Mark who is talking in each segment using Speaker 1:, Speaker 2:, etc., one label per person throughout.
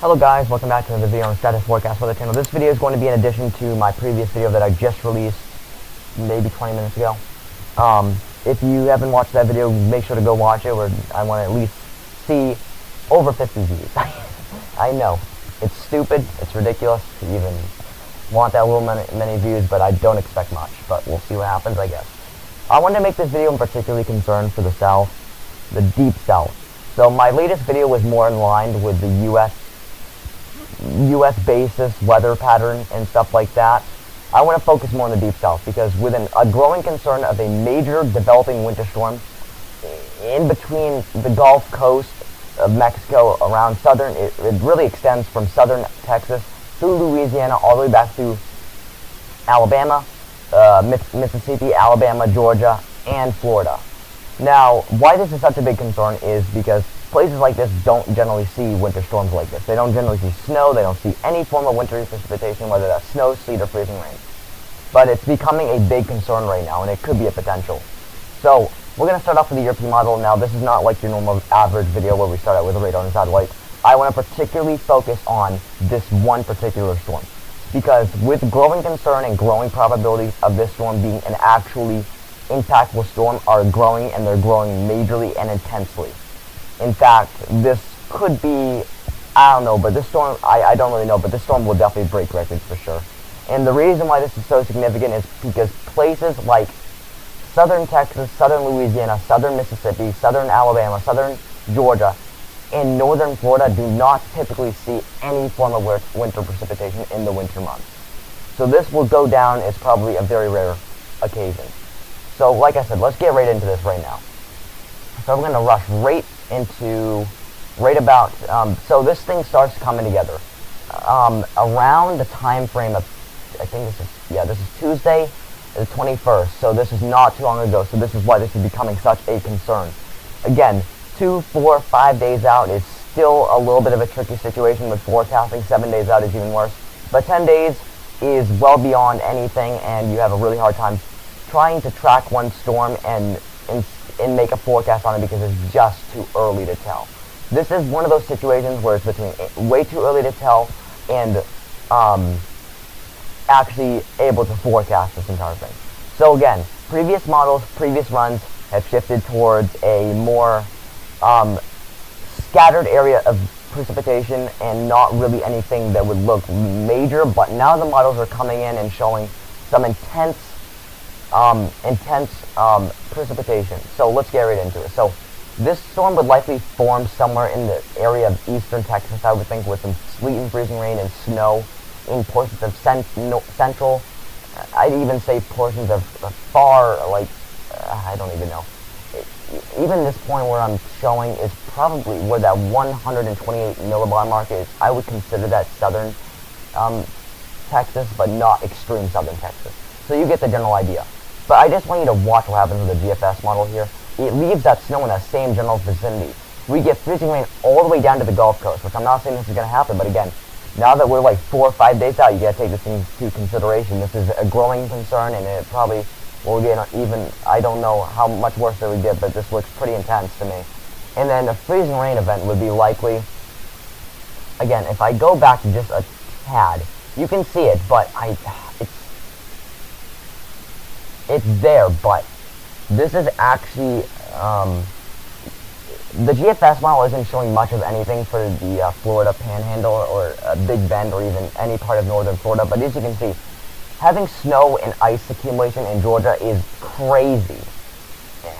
Speaker 1: Hello guys, welcome back to another video on Status Forecast Weather Channel. This video is going to be in addition to my previous video that I just released maybe 20 minutes ago. If you haven't watched that video, make sure to go watch it, where I want to at least see over 50 views. I know, it's stupid, it's ridiculous to even want that little many views, but I don't expect much, but we'll see what happens, I guess. I wanted to make this video particularly concerned for the South, the Deep South. So my latest video was more in line with the US basis weather pattern and stuff like that. I want to focus more on the Deep South because with a growing concern of a major developing winter storm in between the Gulf Coast of Mexico around southern, it really extends from southern Texas through Louisiana all the way back to Alabama, Mississippi, Alabama, Georgia, and Florida. Now, why this is such a big concern is because places like this don't generally see winter storms like this. They don't generally see snow, they don't see any form of wintry precipitation, whether that's snow, sleet, or freezing rain. But it's becoming a big concern right now, and it could be a potential. So, we're going to start off with the European model. Now, this is not like your normal average video where we start out with a radar and satellite. I want to particularly focus on this one particular storm, because with growing concern and growing probabilities of this storm being an actually impactful storm are growing, and they're growing majorly and intensely. In fact, this could be, I don't know, but this storm, I don't really know, but this storm will definitely break records for sure. And the reason why this is so significant is because places like southern Texas, southern Louisiana, southern Mississippi, southern Alabama, southern Georgia, and northern Florida do not typically see any form of winter precipitation in the winter months. So this will go down as probably a very rare occasion. So like I said, let's get right into this right now. So we're going to rush right about, so this thing starts coming together around the time frame of, I think this is Tuesday the 21st, so this is not too long ago, so this is why this is becoming such a concern. Again, 2, 4, 5 days out is still a little bit of a tricky situation with forecasting. 7 days out is even worse, but 10 days is well beyond anything, and you have a really hard time trying to track one storm and make a forecast on it because it's just too early to tell. This is one of those situations where it's between way too early to tell and actually able to forecast this entire thing. So again, previous models, previous runs have shifted towards a more scattered area of precipitation and not really anything that would look major, but now the models are coming in and showing some intense precipitation. So let's get right into it. So this storm would likely form somewhere in the area of eastern Texas, I would think, with some sleet and freezing rain and snow in portions of central, I'd even say portions of far, like, I don't even know. Even this point where I'm showing is probably where that 128 millibar mark is. I would consider that southern Texas, but not extreme southern Texas. So you get the general idea. But I just want you to watch what happens with the GFS model here. It leaves that snow in that same general vicinity. We get freezing rain all the way down to the Gulf Coast, which I'm not saying this is going to happen, but again, now that we're like 4 or 5 days out, you got to take this into consideration. This is a growing concern, and it probably will get even, I don't know how much worse it would get, but this looks pretty intense to me. And then a freezing rain event would be likely, again, if I go back just a tad, you can see it, but it's there, but this is actually, the GFS model isn't showing much of anything for the Florida Panhandle or Big Bend or even any part of northern Florida, but as you can see, having snow and ice accumulation in Georgia is crazy,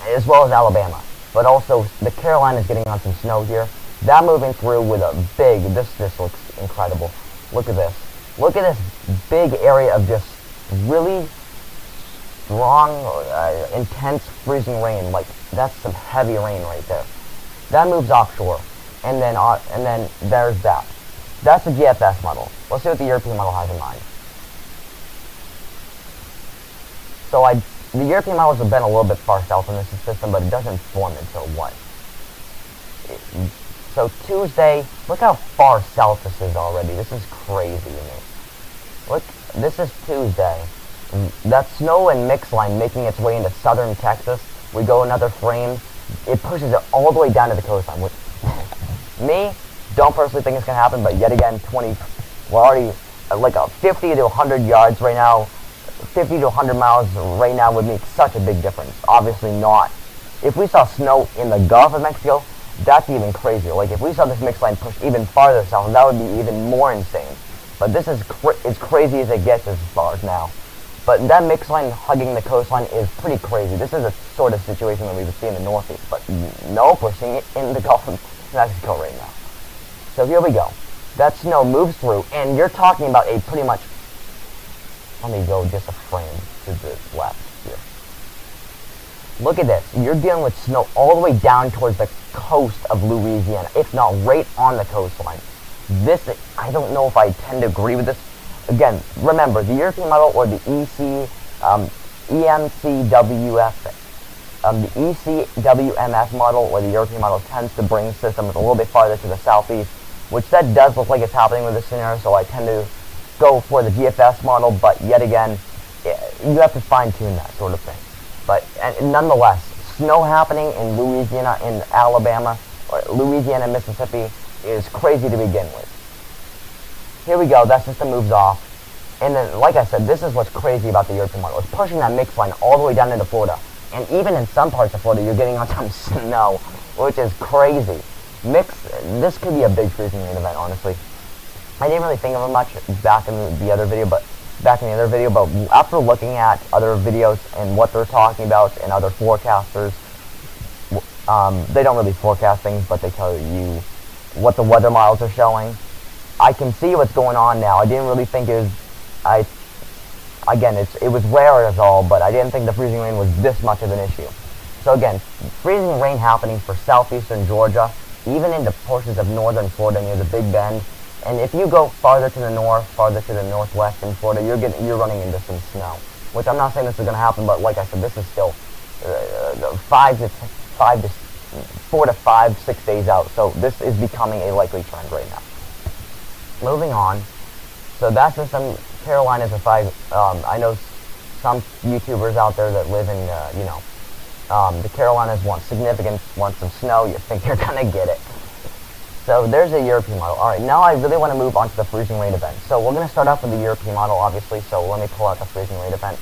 Speaker 1: as well as Alabama, but also the Carolinas getting on some snow here. That moving through with a big, this looks incredible. Look at this. Look at this big area of just really strong, intense freezing rain. Like, that's some heavy rain right there. That moves offshore, and then there's that. That's the GFS model. Let's see what the European model has in mind. So the European models have been a little bit far south in this system, but it doesn't form until what? So Tuesday, look how far south this is already. This is crazy to me. Look, this is Tuesday. That snow and mix line making its way into southern Texas. We go another frame. It pushes it all the way down to the coastline. Me, Don't personally think it's going to happen, but yet again, we're already like a 50 to 100 yards right now. 50 to 100 miles right now would make such a big difference. Obviously not. If we saw snow in the Gulf of Mexico, that's even crazier. Like if we saw this mix line push even farther south, that would be even more insane. But this is as crazy as it gets as far as now. But that mix line hugging the coastline is pretty crazy. This is a sort of situation that we would see in the Northeast. But nope, we're seeing it in the Gulf of Mexico right now. So here we go. That snow moves through, and you're talking about a pretty much... Let me go just a frame to the left here. Look at this. You're dealing with snow all the way down towards the coast of Louisiana, if not right on the coastline. This, I don't know if I tend to agree with this. Again, remember, the European model, or the the ECWMF model, or the European model, tends to bring systems a little bit farther to the southeast, which that does look like it's happening with this scenario, so I tend to go for the GFS model, but yet again, you have to fine-tune that sort of thing. But and nonetheless, snow happening in Louisiana, in Alabama, or Louisiana, Mississippi, is crazy to begin with. Here we go, that system moves off. And then, like I said, this is what's crazy about the European model. It's pushing that mix line all the way down into Florida. And even in some parts of Florida, you're getting on some snow, which is crazy. This could be a big freezing rain event, honestly. I didn't really think of it much back in the other video, but after looking at other videos and what they're talking about and other forecasters, they don't really forecast things, but they tell you what the weather models are showing. I can see what's going on now. I didn't really think it was rare as all, but I didn't think the freezing rain was this much of an issue. So again, freezing rain happening for southeastern Georgia, even into portions of northern Florida near the Big Bend. And if you go farther to the north, farther to the northwest in Florida, you're running into some snow. Which I'm not saying this is going to happen, but like I said, this is still 4 to 5, 6 days out. So this is becoming a likely trend right now. Moving on. So that system, Carolinas, I know some YouTubers out there that live in, the Carolinas want some snow. You think you're going to get it. So there's a European model. Alright, now I really want to move on to the freezing rate event. So we're going to start off with the European model, obviously. So let me pull out the freezing rate event.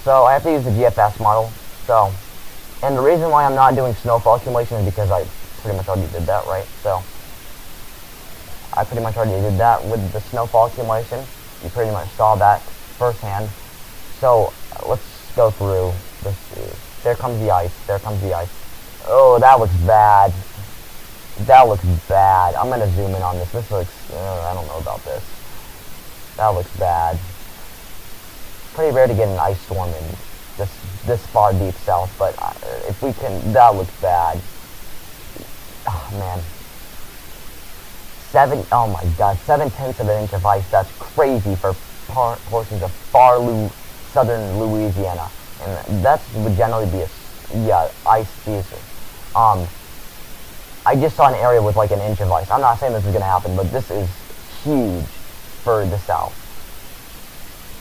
Speaker 1: So I have to use the GFS model. And the reason why I'm not doing snowfall accumulation is because I pretty much already did that, right? So I pretty much already did that with the snowfall accumulation. You pretty much saw that firsthand. So let's go through this. There comes the ice. There comes the ice. Oh, that looks bad. That looks bad. I'm going to zoom in on this. This looks... I don't know about this. That looks bad. Pretty rare to get an ice storm in this far deep south, but if we can... That looks bad. Oh, man. Oh my god. 7/10 of an inch of ice. That's crazy for portions of southern Louisiana, and that would generally be ice season. I just saw an area with like an inch of ice. I'm not saying this is going to happen, but this is huge for the south.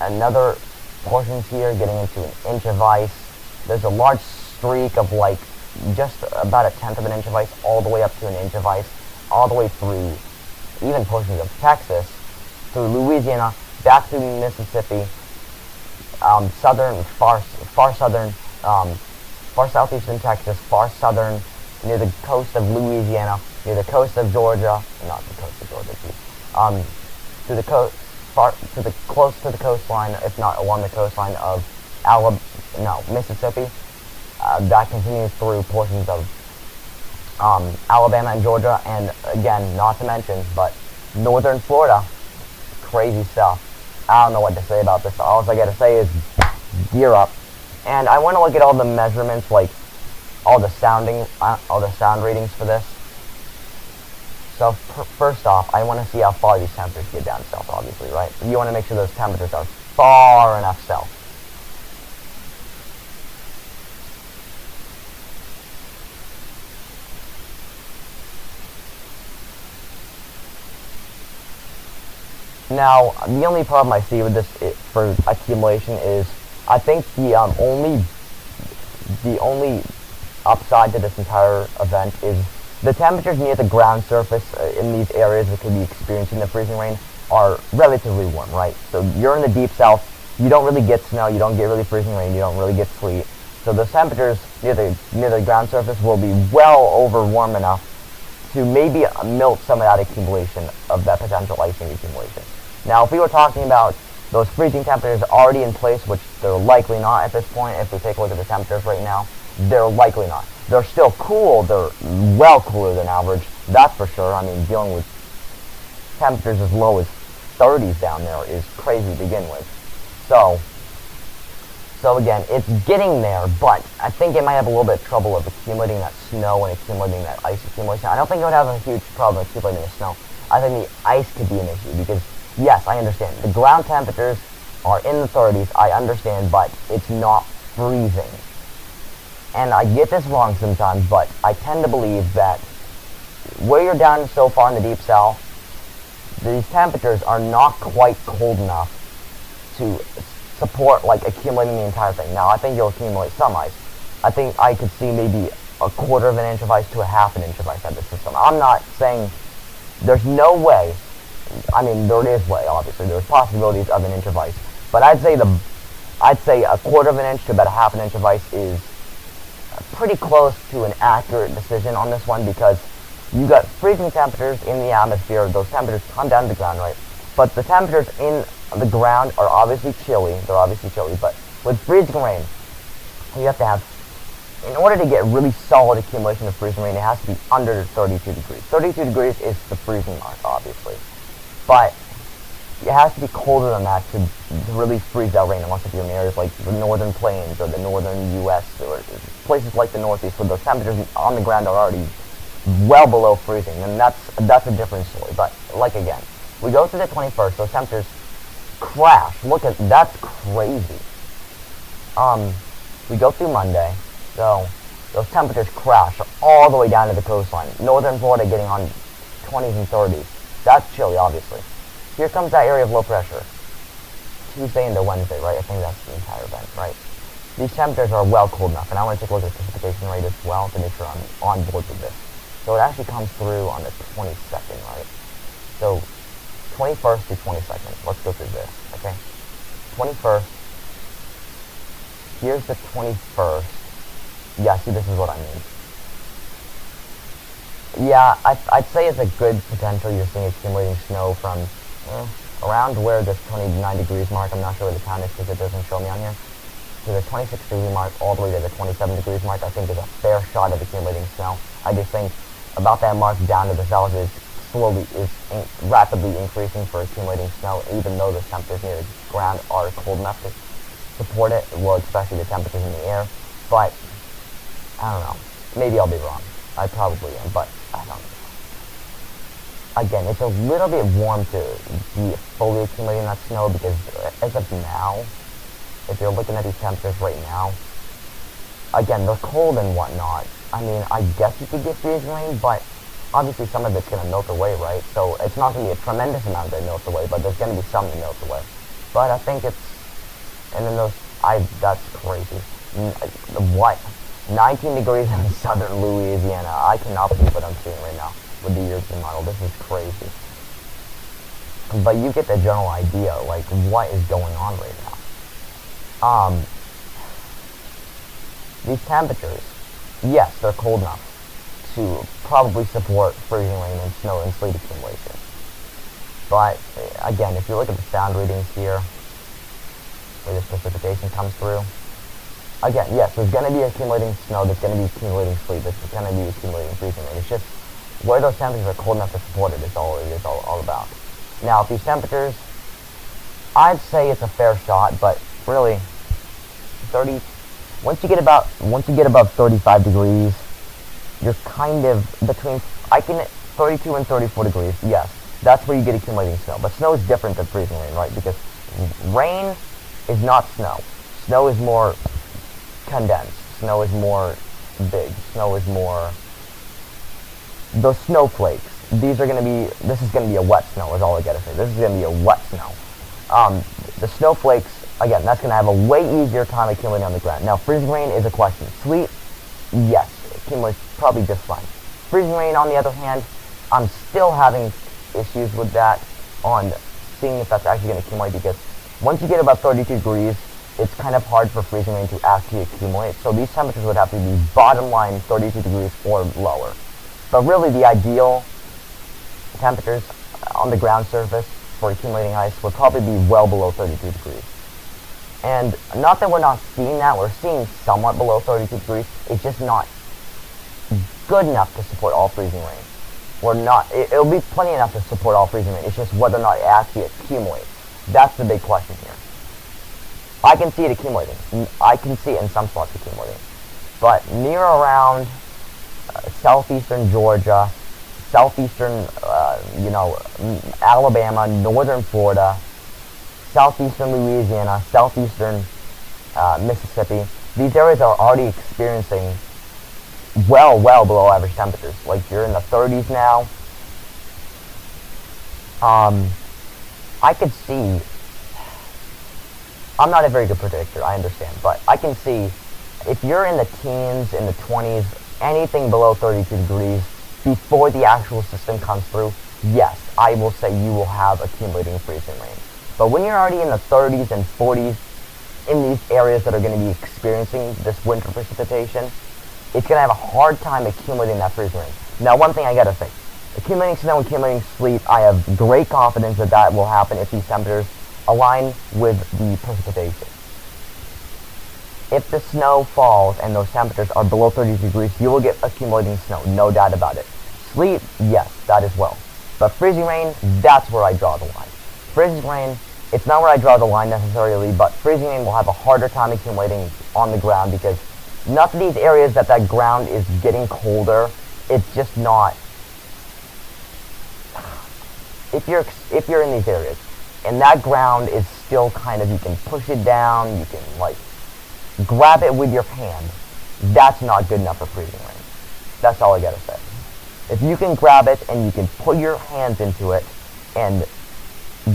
Speaker 1: Another portions here getting into an inch of ice. There's a large streak of like just about 1/10 of an inch of ice all the way up to an inch of ice, all the way through even portions of Texas, through Louisiana, back through Mississippi, far southeastern Texas, far southern, near the coast of Louisiana, near the coast of Georgia, not the coast of Georgia, to the coast, close to the coastline, if not along the coastline of Mississippi. That continues through portions of Alabama and Georgia, and again, not to mention, but northern Florida. Crazy stuff. I don't know what to say about this. All I gotta say is gear up. And I want to look at all the measurements, like all the sound readings for this. So first off, I want to see how far these temperatures get down south, obviously, right? You want to make sure those temperatures are far enough south. Now, the only problem I see with this for accumulation is I think the only upside to this entire event is the temperatures near the ground surface in these areas that could be experiencing the freezing rain are relatively warm, right? So you're in the deep south, you don't really get snow, you don't get really freezing rain, you don't really get sleet. So those temperatures near the ground surface will be well over warm enough to maybe melt some of that accumulation of that potential icing accumulation. Now, if we were talking about those freezing temperatures already in place, which they're likely not at this point, if we take a look at the temperatures right now, they're likely not. They're still cool, they're well cooler than average, that's for sure. I mean, dealing with temperatures as low as 30s down there is crazy to begin with. So again, it's getting there, but I think it might have a little bit of trouble of accumulating that snow and accumulating that ice accumulation. I don't think it would have a huge problem accumulating the snow. I think the ice could be an issue because, yes, I understand. The ground temperatures are in the 30s, I understand, but it's not freezing. And I get this wrong sometimes, but I tend to believe that where you're down so far in the deep south, these temperatures are not quite cold enough to support like accumulating the entire thing. Now, I think you'll accumulate some ice. I think I could see maybe a quarter of an inch of ice to a half an inch of ice out of the system. I'm not saying there's no way. I mean, there is way, obviously. There's possibilities of an inch of ice. But I'd say a quarter of an inch to about a half an inch of ice is pretty close to an accurate decision on this one because you got freezing temperatures in the atmosphere. Those temperatures come down to the ground, right? But the temperatures in the ground are obviously chilly. They're obviously chilly. But with freezing rain, you have to have, in order to get really solid accumulation of freezing rain, it has to be under 32 degrees. 32 degrees is the freezing mark, obviously. But it has to be colder than that to really freeze that rain, unless if you're in areas like the northern plains or the northern U.S. or places like the Northeast where those temperatures on the ground are already well below freezing, and that's a different story. But like again, we go to the 21st, those temperatures crash. Look at that's crazy. We go through Monday, so those temperatures crash all the way down to the coastline. Northern Florida getting on 20s and 30s. That's chilly, obviously. Here comes that area of low pressure. Tuesday into Wednesday, right? I think that's the entire event, right? These temperatures are well cold enough, and I want to take a look at the precipitation rate as well to make sure I'm on board with this. So it actually comes through on the 22nd, right? So 21st to 22nd. Let's go through this, okay? 21st. Here's the 21st. Yeah, see, this is what I mean. Yeah, I'd say it's a good potential. You're seeing accumulating snow from around where this 29 degrees mark. I'm not sure where the count is because it doesn't show me on here. To the 26 degree mark all the way to the 27 degrees mark, I think is a fair shot of accumulating snow. I just think about that mark down to the south is rapidly increasing for accumulating snow, even though the temperatures near the ground are cold enough to support it. Well, especially the temperatures in the air. But I don't know. Maybe I'll be wrong. I probably am, but I don't know. Again, it's a little bit warm to be fully accumulating that snow because as of now, if you're looking at these temperatures right now, again, they're cold and whatnot. I mean, I guess you could get freezing rain, but obviously some of it's going to melt away, right? So it's not going to be a tremendous amount that melts away, but there's going to be some that melts away. But I think it's, and then that's crazy. What? 19 degrees in southern Louisiana. I cannot believe what I'm seeing right now with the European model. This is crazy. But you get the general idea, like, what is going on right now. These temperatures, yes, they're cold enough to probably support freezing rain and snow and sleet accumulation. But, again, if you look at the sound readings here, where this precipitation comes through, again, yes, there's going to be accumulating snow, there's going to be accumulating sleet, there's going to be accumulating freezing rain. It's just where those temperatures are cold enough to support it is all it is all about. Now, if these temperatures, I'd say it's a fair shot, but really, once you get above 35 degrees, you're kind of between, 32 and 34 degrees, yes, that's where you get accumulating snow. But snow is different than freezing rain, right? Because rain is not snow. Snow is more condensed. Snow is more big. Snow is more, those snowflakes, this is going to be a wet snow is all I gotta say. This is going to be a wet snow. The snowflakes Again, that's going to have a way easier time accumulating on the ground. Now, freezing rain is a question. Sleet, yes, accumulates probably just fine. Freezing rain, on the other hand, I'm still having issues with that on seeing if that's actually going to accumulate, because once you get about 32 degrees, it's kind of hard for freezing rain to actually accumulate. So these temperatures would have to be bottom line 32 degrees or lower. But really the ideal temperatures on the ground surface for accumulating ice would probably be well below 32 degrees. And not that we're not seeing that, we're seeing somewhat below 32 degrees, it's just not good enough to support all freezing rain. It'll be plenty enough to support all freezing rain, it's just whether or not it actually accumulates. That's the big question here. I can see it accumulating. I can see it in some spots accumulating. But near around southeastern Georgia, southeastern, Alabama, northern Florida, southeastern Louisiana, southeastern Mississippi, these areas are already experiencing well below average temperatures. Like, you're in the 30s now. I could see, I'm not a very good predictor, I understand, but I can see if you're in the teens, in the 20s, anything below 32 degrees before the actual system comes through, yes, I will say you will have accumulating freezing rain. But when you're already in the 30s and 40s in these areas that are going to be experiencing this winter precipitation, it's going to have a hard time accumulating that freezing rain. Now, one thing I got to say, accumulating snow, accumulating sleet, I have great confidence that that will happen if these temperatures align with the precipitation. If the snow falls and those temperatures are below 30 degrees, you will get accumulating snow, no doubt about it. Sleet, yes, that as well. But freezing rain, that's where I draw the line. Freezing rain, it's not where I draw the line necessarily, but freezing rain will have a harder time accumulating on the ground, because not these areas that ground is getting colder, it's just not. If you're in these areas and that ground is still kind of, you can push it down, you can like grab it with your hand, that's not good enough for freezing rain. That's all I gotta say. If you can grab it and you can put your hands into it and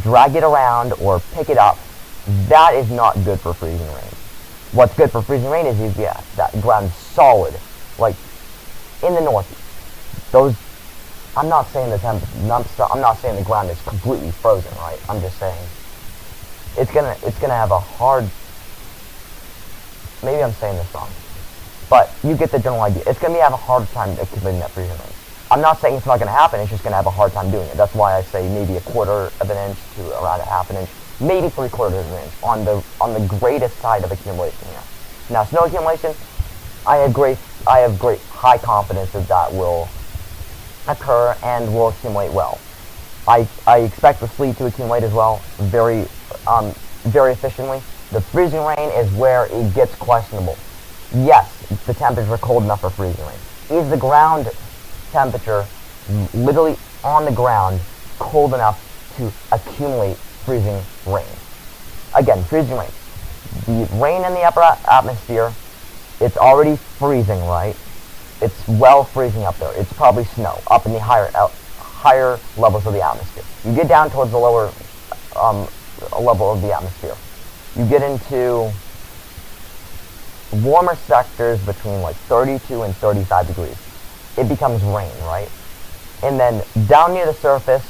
Speaker 1: drag it around or pick it up, that is not good for freezing rain. What's good for freezing rain is that ground solid, like in the northeast. I'm not saying I'm not saying the ground is completely frozen, right? I'm just saying it's gonna have a hard. Maybe I'm saying this wrong, but you get the general idea. It's gonna have a hard time accumulating that freezing rain. I'm not saying it's not gonna happen. It's just gonna have a hard time doing it. That's why I say maybe a quarter of an inch to around a half an inch, maybe 3/4 of an inch on the greatest side of accumulation here. Now, snow accumulation, I have great high confidence that will occur and will accumulate well. I expect the sleet to accumulate as well, very efficiently. The freezing rain is where it gets questionable. Yes, the temperatures are cold enough for freezing rain. Is the ground temperature, literally on the ground, cold enough to accumulate freezing rain? Again, freezing rain. The rain in the upper atmosphere, it's already freezing, right? It's well freezing up there. It's probably snow up in the higher levels of the atmosphere. You get down towards the lower level of the atmosphere. You get into warmer sectors between like 32 and 35 degrees. It becomes rain, right? And then down near the surface,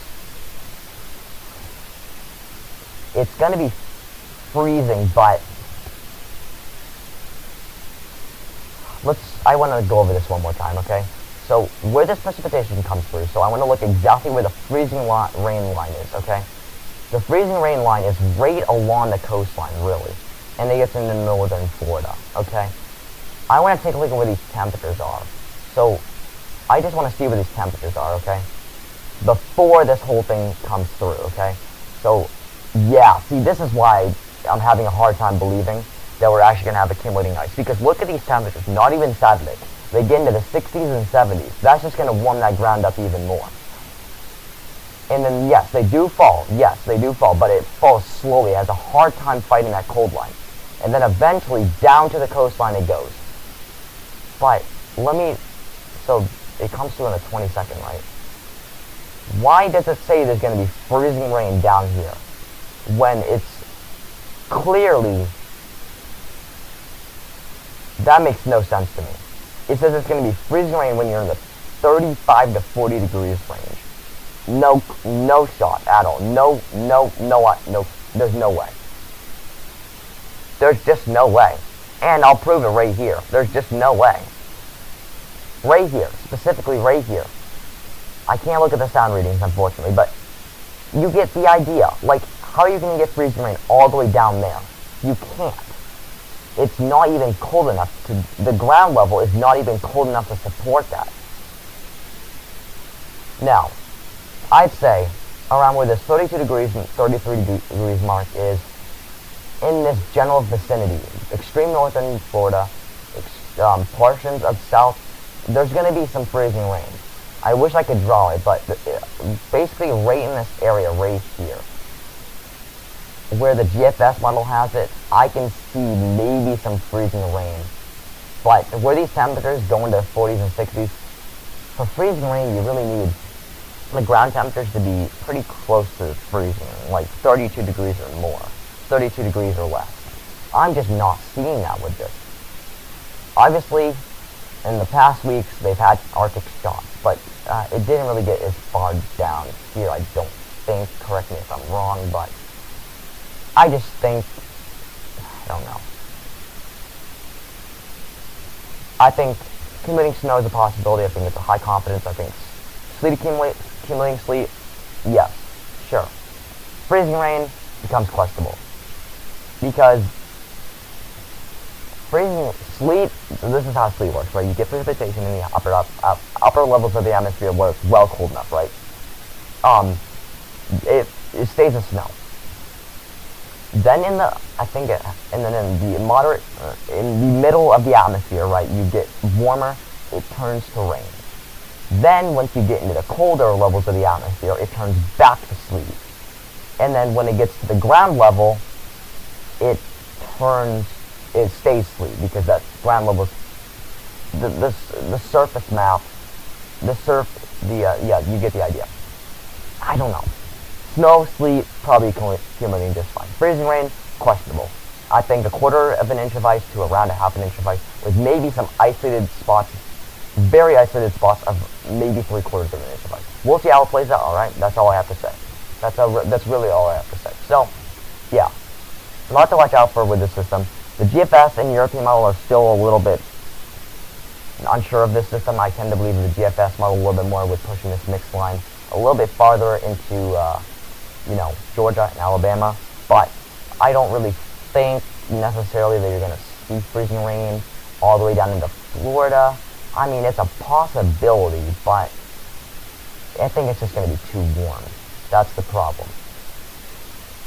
Speaker 1: it's going to be freezing, but I want to go over this one more time, okay? So where this precipitation comes through, so I want to look exactly where the freezing rain line is, okay? The freezing rain line is right along the coastline, really, and it gets into northern Florida, okay? I want to take a look at where these temperatures are. So I just want to see where these temperatures are, okay? Before this whole thing comes through, okay? So, yeah, see, this is why I'm having a hard time believing that we're actually going to have accumulating ice. Because look at these temperatures, not even Saturday. They get into the 60s and 70s. That's just going to warm that ground up even more. And then, yes, they do fall. Yes, they do fall, but it falls slowly. It has a hard time fighting that cold line. And then eventually, down to the coastline it goes. But, so it comes through in the 22nd, right? Why does it say there's going to be freezing rain down here when it's clearly, that makes no sense to me. It says it's going to be freezing rain when you're in the 35 to 40 degrees range. No shot at all. No, there's no way. There's just no way. And I'll prove it right here. There's just no way. Right here, specifically right here. I can't look at the sound readings, unfortunately, but you get the idea. Like, how are you going to get freezing rain all the way down there? You can't. It's not even cold enough to, the ground level is not even cold enough to support that. Now, I'd say around where this 32 degrees and 33 degrees mark is in this general vicinity, extreme northern Florida, portions of south, there's going to be some freezing rain. I wish I could draw it, but basically right in this area right here, where the GFS model has it, I can see maybe some freezing rain. But where these temperatures go into the 40s and 60s, for freezing rain you really need the ground temperatures to be pretty close to freezing, like 32 degrees or more, 32 degrees or less. I'm just not seeing that with this. Obviously, in the past weeks, they've had Arctic shocks, but it didn't really get as far down here, I don't think. Correct me if I'm wrong, but I just think, I don't know. I think accumulating snow is a possibility. I think it's a high confidence. I think sleet accumulating sleet, yes, sure. Freezing rain becomes questionable. Because freezing sleet, this is how sleet works, right? You get precipitation in the upper levels of the atmosphere where it's well cold enough, right? It stays as snow. Then in the moderate, in the middle of the atmosphere, right, you get warmer, it turns to rain. Then once you get into the colder levels of the atmosphere, it turns back to sleet. And then when it gets to the ground level, it stays sleet, because that ground level, the surface map, you get the idea. I don't know. Snow, sleet, probably accumulating just fine. Freezing rain, questionable. I think a quarter of an inch of ice to around a half an inch of ice, with maybe some isolated spots, very isolated spots of maybe 3/4 of an inch of ice. We'll see how it plays out, alright? That's all I have to say. That's really all I have to say. So, yeah. A lot to watch out for with this system. The GFS and European model are still a little bit unsure of this system. I tend to believe the GFS model a little bit more with pushing this mixed line a little bit farther into, Georgia and Alabama. But I don't really think necessarily that you're going to see freezing rain all the way down into Florida. I mean, it's a possibility, but I think it's just going to be too warm. That's the problem.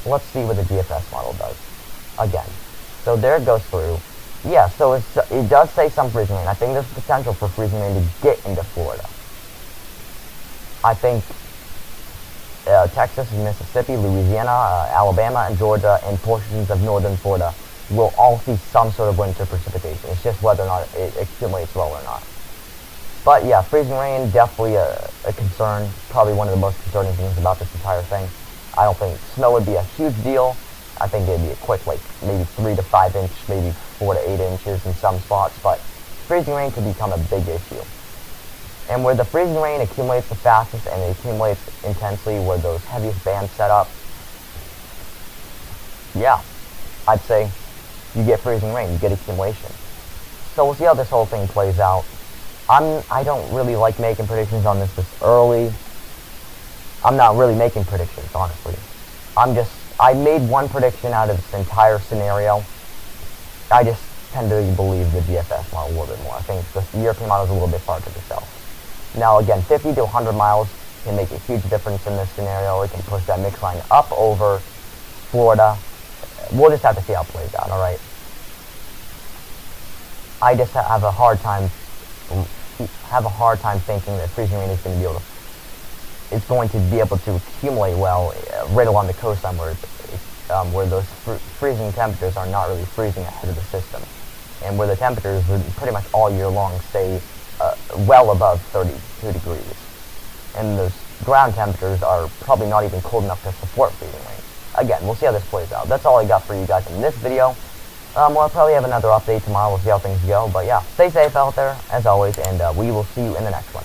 Speaker 1: Let's see what the GFS model does. Again. So there it goes through. Yeah, so it does say some freezing rain. I think there's potential for freezing rain to get into Florida. I think Texas and Mississippi, Louisiana, Alabama, and Georgia, and portions of northern Florida will all see some sort of winter precipitation. It's just whether or not it accumulates well or not. But yeah, freezing rain, definitely a concern. Probably one of the most concerning things about this entire thing. I don't think snow would be a huge deal. I think it'd be a quick, like, maybe 3 to 5 inch, maybe 4 to 8 inches in some spots, but freezing rain could become a big issue. And where the freezing rain accumulates the fastest and it accumulates intensely, where those heaviest bands set up, yeah, I'd say you get freezing rain, you get accumulation. So we'll see how this whole thing plays out. I don't really like making predictions on this early. I'm not really making predictions, honestly. I made one prediction out of this entire scenario. I just tend to believe the GFS model a little bit more. I think the European model is a little bit far to the south. Now again, 50 to 100 miles can make a huge difference in this scenario. It can push that mix line up over Florida. We'll just have to see how it plays out, alright? I just have a hard time thinking that freezing rain is going to be able to accumulate well right along the coastline where those freezing temperatures are not really freezing ahead of the system, and where the temperatures pretty much all year long stay well above 32 degrees, and those ground temperatures are probably not even cold enough to support freezing rain. again, we'll see how this plays out. That's all I got for you guys in this video. We'll probably have another update tomorrow. We'll see how things go. But yeah, stay safe out there, as always, and we will see you in the next one.